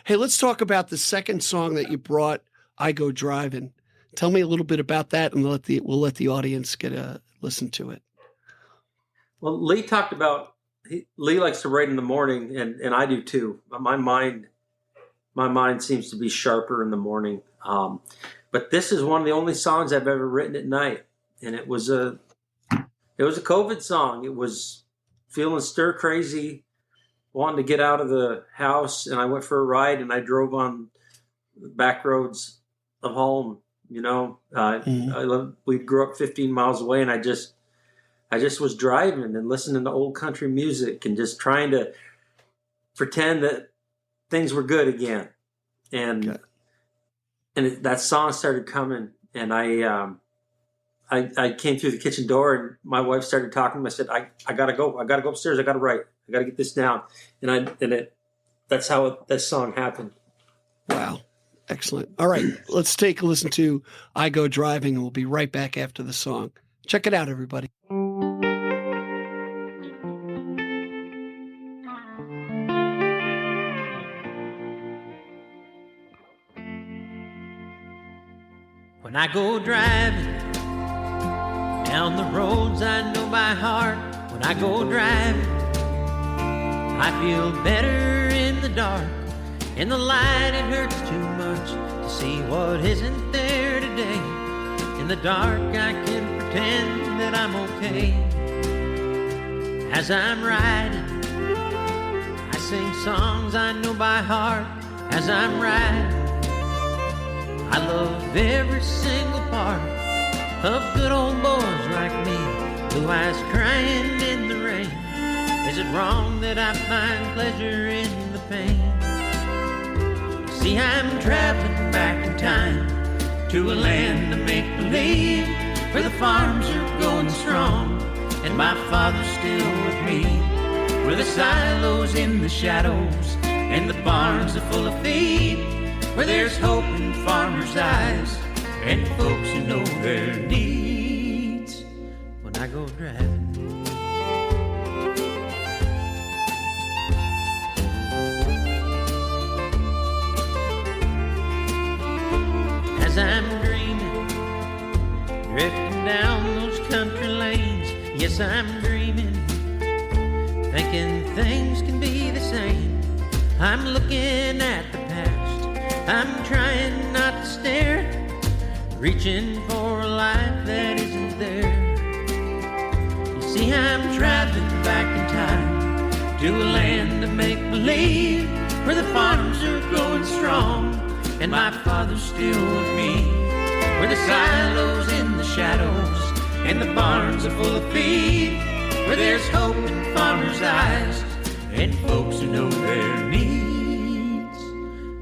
Speaker 1: Hey, let's talk about the second song that you brought, I Go Driving. Tell me a little bit about that, and we'll let the audience get a listen to it.
Speaker 5: Well, Lee talked about, Lee likes to write in the morning, and I do too. My mind seems to be sharper in the morning. But this is one of the only songs I've ever written at night, and it was a COVID song. It was feeling stir crazy, wanting to get out of the house, and I went for a ride, and I drove on the back roads of home. We grew up 15 miles away, and I just was driving and listening to old country music and just trying to pretend that things were good again. And that song started coming, and I came through the kitchen door, and my wife started talking to me. I said, I gotta go upstairs. I gotta write. I gotta get this down. That's how that song happened.
Speaker 1: Wow. Excellent. All right. Let's take a listen to I Go Driving, and we'll be right back after the song. Check it out, everybody.
Speaker 6: When I go driving down the roads I know by heart, when I go driving, I feel better in the dark. In the light it hurts too much to see what isn't there today. In the dark I can pretend that I'm okay. As I'm riding, I sing songs I know by heart. As I'm riding, I love every single part of good old boys like me, blue eyes crying in the rain. Is it wrong that I find pleasure in the pain? See, I'm traveling back in time to a land of make-believe, where the farms are going strong and my father's still with me, where the silos in the shadows and the barns are full of feed, where there's hope in farmers' eyes and folks who know their needs. When I go driving, as I'm dreaming, drifting down those country lanes. Yes, I'm dreaming, thinking things can be the same I'm looking at the past. I'm trying not to stare, reaching for a life that isn't there. You see, I'm traveling back in time to a land of make-believe, where the farms are growing strong and my father's still with me, where the silos in the shadows and the barns are full of feed, where there's hope in farmers' eyes and folks who know their needs.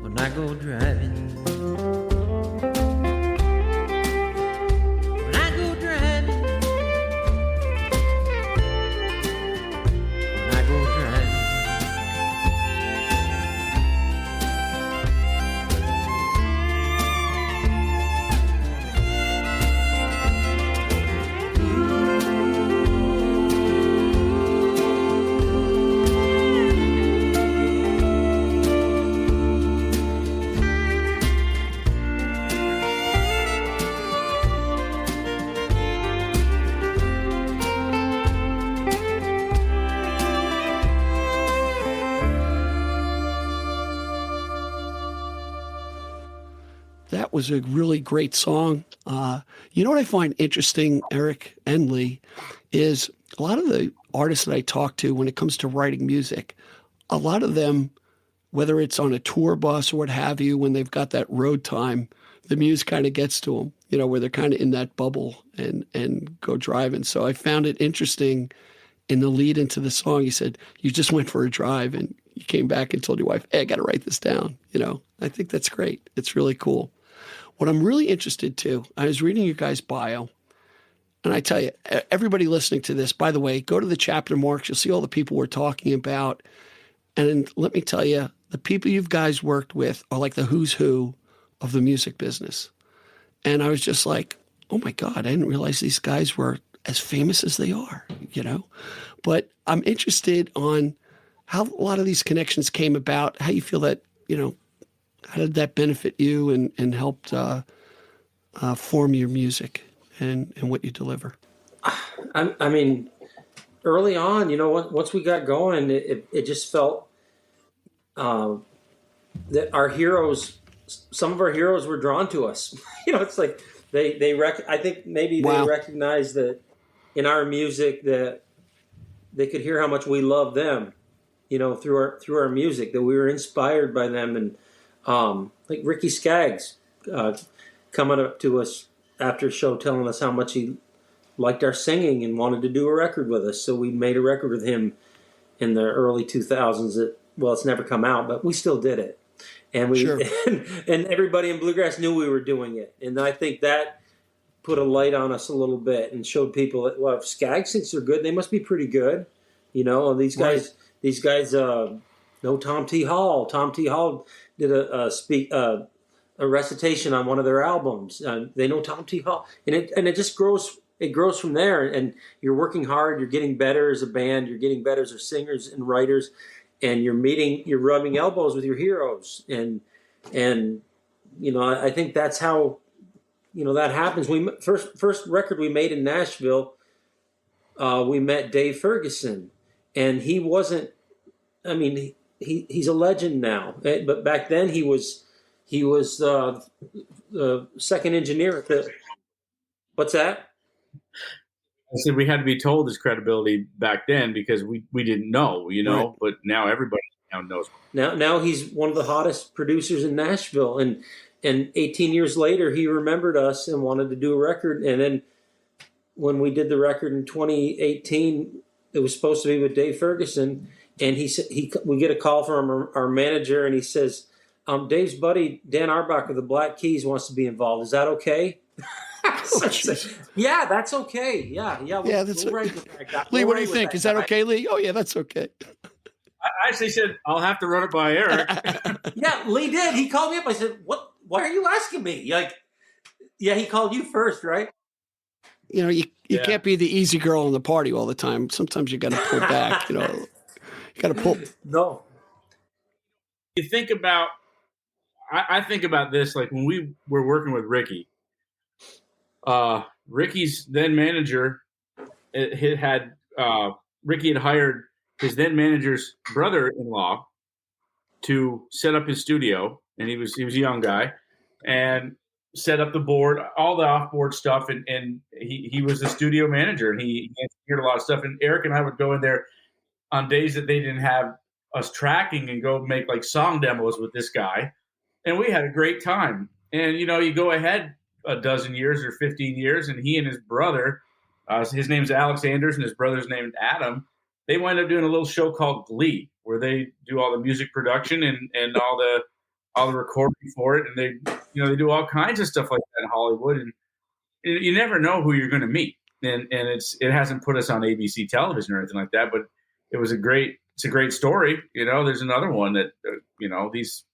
Speaker 6: When I go driving, when I go driving, when I go driving.
Speaker 1: That was a really great song. You know what I find interesting, Eric and Lee, is a lot of the artists that I talk to when it comes to writing music, a lot of them, whether it's on a tour bus or what have you, when they've got that road time, the muse kind of gets to them, you know, where they're kind of in that bubble and go driving. So I found it interesting in the lead into the song. You said you just went for a drive and you came back and told your wife, hey, I got to write this down. You know, I think that's great. It's really cool. What I'm really interested to, I was reading your guys' bio, and I tell you, everybody listening to this, by the way, go to the chapter marks. You'll see all the people we're talking about. And let me tell you, the people you guys worked with are like the who's who of the music business. And I was just like, oh my God, I didn't realize these guys were as famous as they are, you know? But I'm interested on how a lot of these connections came about, how you feel that, you know, how did that benefit you and helped form your music and what you deliver?
Speaker 5: I mean, early on, you know, once we got going, it just felt that our heroes, some of our heroes were drawn to us. You know, it's like I think maybe they recognized that in our music that they could hear how much we love them, you know, through our music, that we were inspired by them. And like Ricky Skaggs coming up to us after a show telling us how much he liked our singing and wanted to do a record with us. So we made a record with him in the early 2000s. It's never come out, but we still did it. And we
Speaker 1: Sure.
Speaker 5: and everybody in Bluegrass knew we were doing it. And I think that put a light on us a little bit and showed people that, well, if Skaggs thinks they're good, they must be pretty good. You know, and these guys know Tom T. Hall. Tom T. Hall did a recitation on one of their albums. They know Tom T. Hall, and it just grows. It grows from there, and you're working hard. You're getting better as a band. You're getting better as singers and writers, and you're rubbing elbows with your heroes, and you know, I think that's how, you know, that happens. We first record we made in Nashville, we met Dave Ferguson, and he wasn't. I mean, he's a legend now, but back then he was the second engineer at the. What's that?
Speaker 4: I said we had to be told his credibility back then because we didn't know, you know, But now everybody now knows.
Speaker 5: Now he's one of the hottest producers in Nashville, and 18 years later he remembered us and wanted to do a record. And then when we did the record in 2018, it was supposed to be with Dave Ferguson, and we get a call from our manager, and he says, Dave's buddy Dan Arbach of the Black Keys wants to be involved. Is that okay? Yeah, that's okay. Yeah. We'll write that.
Speaker 1: Lee, what do you think? Is that okay, Lee? Oh, yeah, that's okay.
Speaker 4: I actually said, I'll have to run it by Eric.
Speaker 5: Yeah, Lee did. He called me up. I said, "What? Why are you asking me?" Like, yeah, he called you first, right?
Speaker 1: You know, you can't be the easy girl in the party all the time. Sometimes you got to pull back, you know. You got to pull.
Speaker 5: No.
Speaker 4: You think about, I think about this, like when we were working with Ricky, Ricky's then manager Ricky had hired his then manager's brother-in-law to set up his studio, and he was a young guy, and set up the board, all the off-board stuff, and he was the studio manager, and he engineered a lot of stuff. And Eric and I would go in there on days that they didn't have us tracking and go make like song demos with this guy, and we had a great time. And you go ahead a dozen years or 15 years, and he and his brother, his name's Alex Anders, and his brother's named Adam. They wind up doing a little show called Glee, where they do all the music production and all the recording for it, and they do all kinds of stuff like that in Hollywood, and you never know who you're going to meet, and it hasn't put us on ABC television or anything like that, but it's a great story. There's another one that these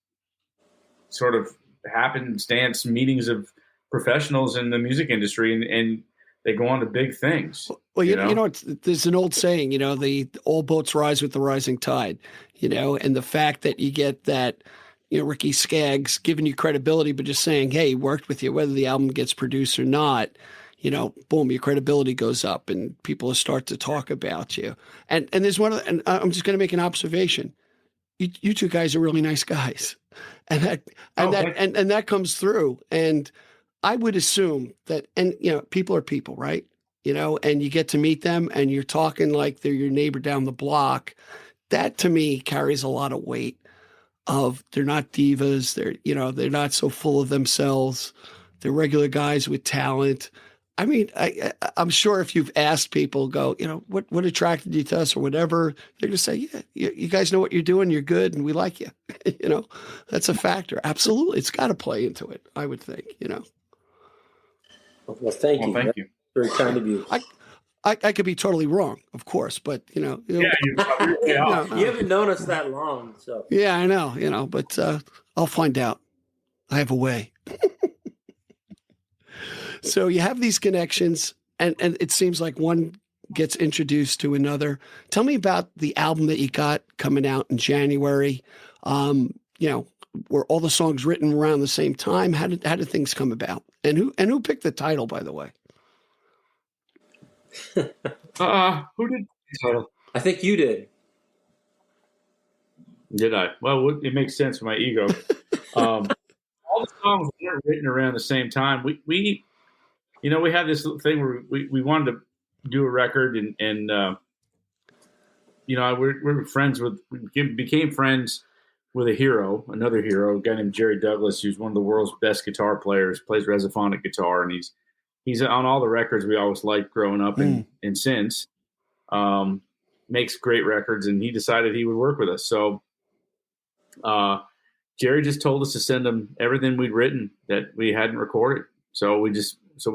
Speaker 4: sort of happenstance meetings of professionals in the music industry, and they go on to big things.
Speaker 1: Well, there's an old saying, the all boats rise with the rising tide, and the fact that you get that, Ricky Skaggs giving you credibility, but just saying, hey, he worked with you, whether the album gets produced or not, boom, your credibility goes up and people start to talk about you. And there's and I'm just going to make an observation. You two guys are really nice guys. And that comes through. And I would assume that, people are people, right? And you get to meet them and you're talking like they're your neighbor down the block. That to me carries a lot of weight of they're not divas. They're not so full of themselves. They're regular guys with talent. I mean, I'm sure if you've asked people, what attracted you to us or whatever, they're going to say, yeah, you guys know what you're doing. You're good. And we like you. That's a factor. Absolutely. It's got to play into it, I would think,
Speaker 5: Well, thank you.
Speaker 4: Thank you.
Speaker 5: Very kind of you.
Speaker 1: I could be totally wrong, of course, but
Speaker 4: yeah, you probably are.
Speaker 5: You haven't known us that long, so
Speaker 1: yeah, I know, but I'll find out. I have a way. So you have these connections, and it seems like one gets introduced to another. Tell me about the album that you got coming out in January. Were all the songs written around the same time? How did things come about? And who picked the title, by the way?
Speaker 4: Who did the title?
Speaker 5: I think you did.
Speaker 4: Did I? Well, it makes sense for my ego. All the songs weren't written around the same time. We had this thing where we wanted to do a record, and we're friends with, became friends with another hero, a guy named Jerry Douglas, who's one of the world's best guitar players, plays resophonic guitar, and he's on all the records we always liked growing up and since. Makes great records, and he decided he would work with us. So Jerry just told us to send him everything we'd written that we hadn't recorded. So we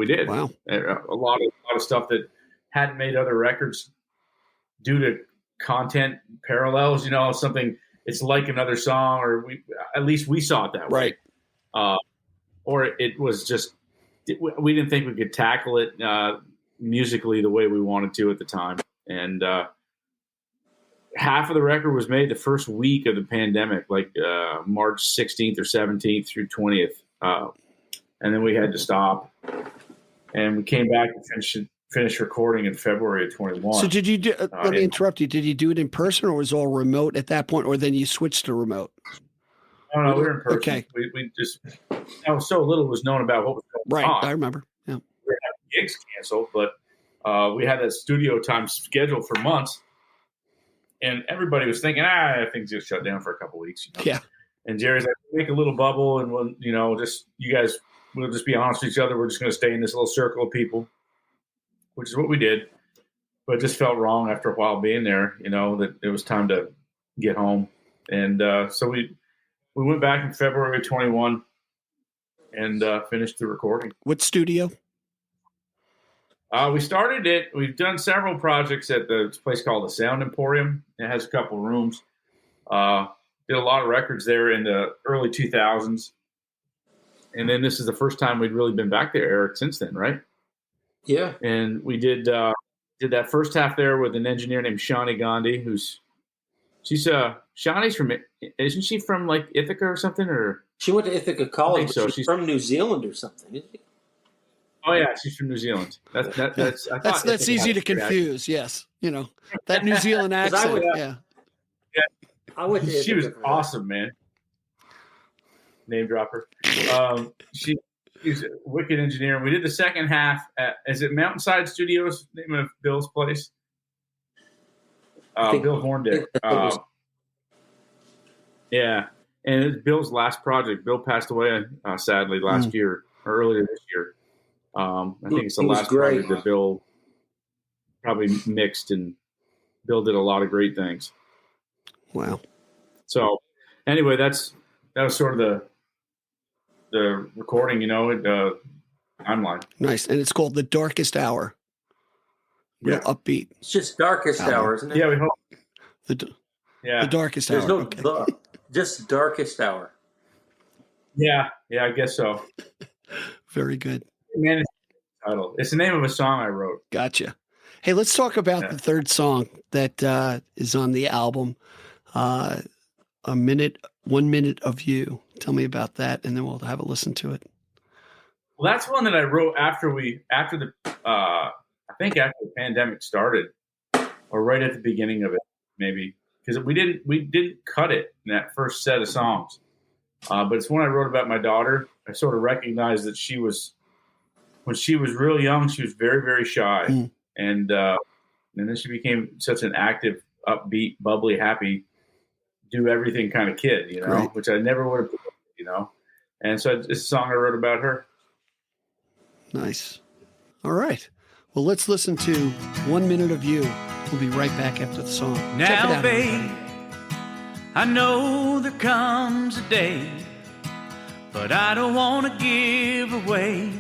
Speaker 4: did.
Speaker 1: Wow.
Speaker 4: A lot of stuff that hadn't made other records due to content parallels, something, it's like another song, or at least we saw it that way.
Speaker 1: Right.
Speaker 4: Or it was just, we didn't think we could tackle it musically the way we wanted to at the time. And half of the record was made the first week of the pandemic, like March 16th or 17th through 20th. And then we had to stop. And we came back and finished recording in February of 21.
Speaker 1: So did you do, let me interrupt you. Did you do it in person, or was it all remote at that point, or then you switched to remote?
Speaker 4: No, we were in person.
Speaker 1: Okay.
Speaker 4: We just, so little was known about what was going on.
Speaker 1: Right, I remember. Yeah.
Speaker 4: We had gigs canceled, but we had that studio time scheduled for months. And everybody was thinking, things just shut down for a couple of weeks.
Speaker 1: Yeah.
Speaker 4: And Jerry's like, make a little bubble, and we'll, you guys, we'll just be honest with each other. We're just going to stay in this little circle of people, which is what we did. But it just felt wrong after a while being there, that it was time to get home. And so we went back in February 21 and finished the recording.
Speaker 1: What studio?
Speaker 4: We started it. We've done several projects at this place called the Sound Emporium. It has a couple of rooms. Did a lot of records there in the early 2000s. And then this is the first time we'd really been back there, Eric, since then, right?
Speaker 5: Yeah.
Speaker 4: And we did that first half there with an engineer named Shawnee Gandhi, Shawnee's isn't she from like Ithaca or something? Or
Speaker 5: she went to Ithaca College.
Speaker 4: So.
Speaker 5: She's from New Zealand or something, isn't she?
Speaker 4: Oh yeah, she's from New Zealand. That's
Speaker 1: easy to confuse. Yes, that New Zealand accent.
Speaker 5: I went to
Speaker 4: She was
Speaker 5: Ithaca for that.
Speaker 4: awesome, man. Name dropper. She's a wicked engineer. We did the second half at, is it Mountainside Studios, name of Bill's place? Bill Horndick. Yeah. And it's Bill's last project. Bill passed away, sadly, last year or earlier this year. I think it's the last project that Bill probably mixed, and Bill did a lot of great things.
Speaker 1: Wow.
Speaker 4: So anyway, that was sort of the recording, timeline.
Speaker 1: Nice. And it's called The Darkest Hour. Real upbeat.
Speaker 5: It's just Darkest Hour, isn't it?
Speaker 4: Yeah, we hope.
Speaker 1: The Darkest
Speaker 5: There's
Speaker 1: Hour.
Speaker 5: no just Darkest Hour.
Speaker 4: Yeah, I guess so.
Speaker 1: Very good.
Speaker 4: Man, it's the title. It's the name of a song I wrote.
Speaker 1: Gotcha. Hey, let's talk about the third song that is on the album, 1 minute of you. Tell me about that, and then we'll have a listen to it.
Speaker 4: Well, that's one that I wrote after the pandemic started, or right at the beginning of it, maybe, because we didn't cut it in that first set of songs. But it's one I wrote about my daughter. I sort of recognized that when she was real young, she was very, very shy. And then she became such an active, upbeat, bubbly, happy, do everything kind of kid, which I never would have, And so it's a song I wrote about her.
Speaker 1: Nice. All right. Well, let's listen to 1 minute of you. We'll be right back after the song. Check it
Speaker 3: Now,
Speaker 1: out.
Speaker 3: babe, I know there comes a day, but I don't want to give away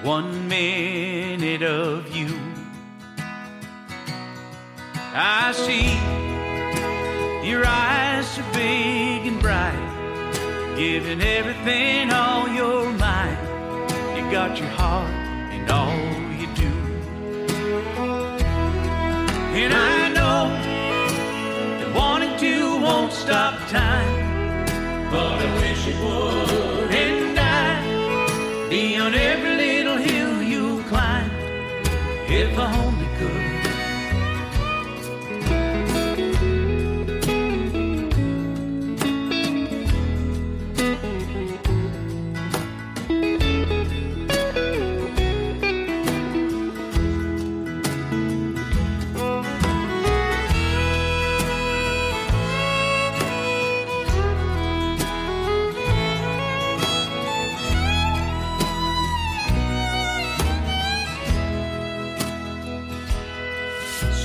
Speaker 3: 1 minute of you. I see your eyes so big and bright, giving everything all your might. You got your heart and all you do. And I know that wanting to won't stop time, but I wish it would. And I'd be on every little hill you climb if I only could.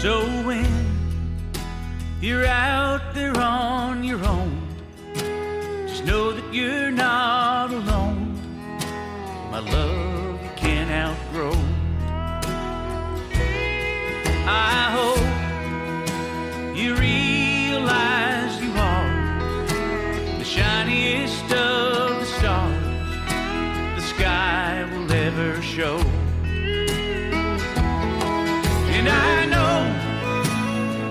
Speaker 3: So when you're out there on your own, just know that you're not alone. My love you can't outgrow. I hope you realize you are the shiniest of the stars the sky will ever show. And I know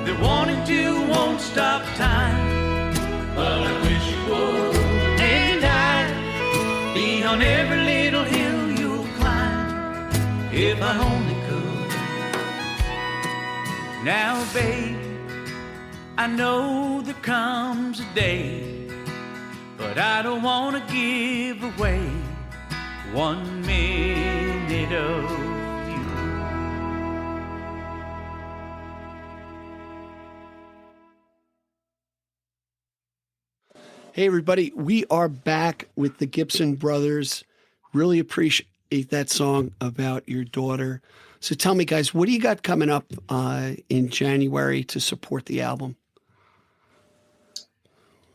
Speaker 3: that wanting to won't stop time, but I wish it would. And I'd be on every little hill you'll climb if I only could. Now, babe, I know there comes a day, but I don't want to give away 1 minute of
Speaker 1: Hey, everybody. We are back with the Gibson Brothers. Really appreciate that song about your daughter. So tell me, guys, what do you got coming up in January to support the album?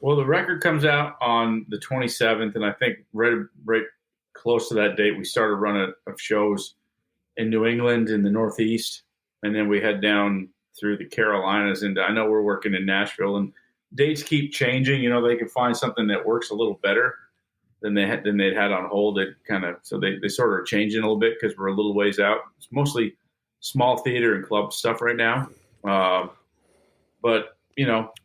Speaker 4: Well, the record comes out on the 27th, and I think right close to that date, we start a run of shows in New England, in the Northeast, and then we head down through the Carolinas. And I know we're working in Nashville, and dates keep changing. They can find something that works a little better than they'd had on hold. So they sort of are changing a little bit because we're a little ways out. It's mostly small theater and club stuff right now. But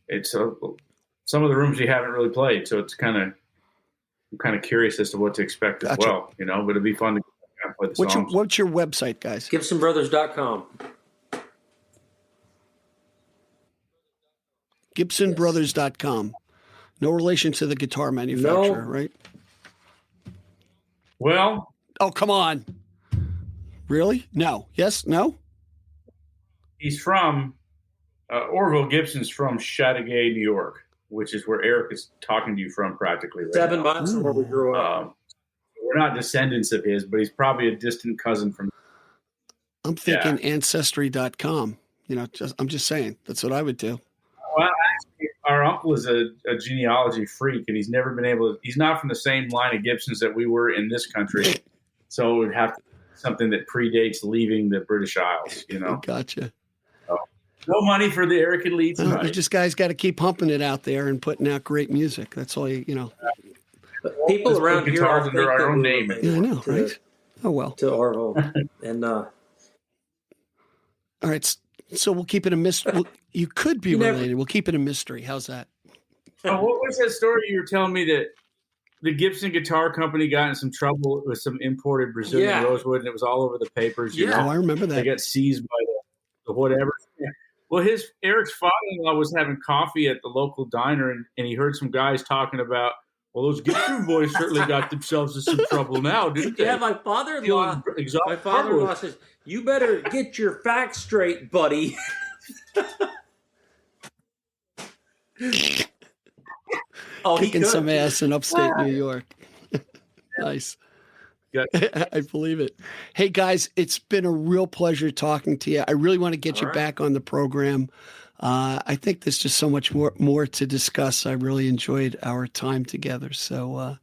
Speaker 4: it's some of the rooms you haven't really played, so I'm kind of curious as to what to expect as well. But it'd be fun to play the songs.
Speaker 1: What's your website, guys?
Speaker 5: GibsonBrothers.com.
Speaker 1: GibsonBrothers.com. No relation to the guitar manufacturer, right?
Speaker 4: Well,
Speaker 1: oh, come on. Really? No. Yes? No?
Speaker 4: he's from Orville Gibson's from Chateauguay, New York, which is where Eric is talking to you from practically right
Speaker 5: 7
Speaker 4: now.
Speaker 5: miles from where we grew up.
Speaker 4: We're not descendants of his, but he's probably a distant cousin from.
Speaker 1: I'm thinking Ancestry.com. I'm just saying. That's what I would do.
Speaker 4: Well, actually, our uncle is a genealogy freak, and he's never been able to. He's not from the same line of Gibsons that we were in this country, so it would have to be something that predates leaving the British Isles.
Speaker 1: Gotcha.
Speaker 4: So, no money for the Eric and Lee tonight.
Speaker 1: You just guys got to keep pumping it out there and putting out great music. That's all you.
Speaker 5: But people around here
Speaker 4: guitars
Speaker 5: all
Speaker 4: under
Speaker 5: think
Speaker 4: our
Speaker 5: that
Speaker 4: own
Speaker 5: we
Speaker 4: name.
Speaker 5: were
Speaker 1: Yeah, I know, right? Oh well.
Speaker 5: to Orville, and
Speaker 1: All right. So we'll keep it a mystery. You could be related. We'll keep it a mystery. How's that?
Speaker 4: Oh, what was that story you were telling me that the Gibson Guitar Company got in some trouble with some imported Brazilian rosewood, and it was all over the papers?
Speaker 1: Oh, I remember that.
Speaker 4: They got seized by the whatever. Yeah. Well, Eric's father-in-law was having coffee at the local diner, and he heard some guys talking about, well, those Gibson boys certainly got themselves in some trouble now, didn't they?
Speaker 5: yeah, my father-in-law says, "You better get your facts straight, buddy."
Speaker 1: Kicking some ass in upstate New York. Nice.
Speaker 4: Yeah.
Speaker 1: I believe it. Hey, guys, it's been a real pleasure talking to you. I really want to get you back on the program. I think there's just so much more to discuss. I really enjoyed our time together. So,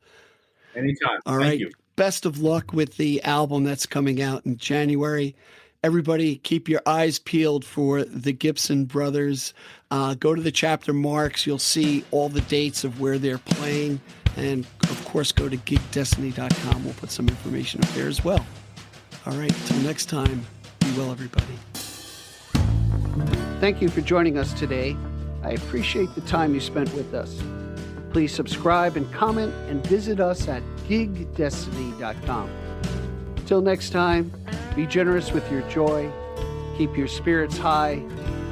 Speaker 4: anytime.
Speaker 1: All
Speaker 4: Thank
Speaker 1: right.
Speaker 4: you.
Speaker 1: Best of luck with the album that's coming out in January. Everybody, keep your eyes peeled for the Gibson Brothers. Go to the chapter marks. You'll see all the dates of where they're playing. And, of course, go to gigdestiny.com. We'll put some information up there as well. All right. Until next time, be well, everybody. Thank you for joining us today. I appreciate the time you spent with us. Please subscribe and comment and visit us at gigdestiny.com. Till next time, be generous with your joy, keep your spirits high,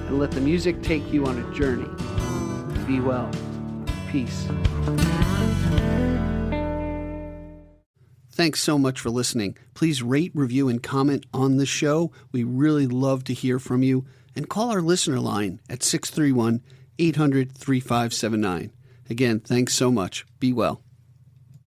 Speaker 1: and let the music take you on a journey. Be well. Peace. Thanks so much for listening. Please rate, review, and comment on the show. We really love to hear from you. And call our listener line at 631-800-3579. Again, thanks so much. Be well.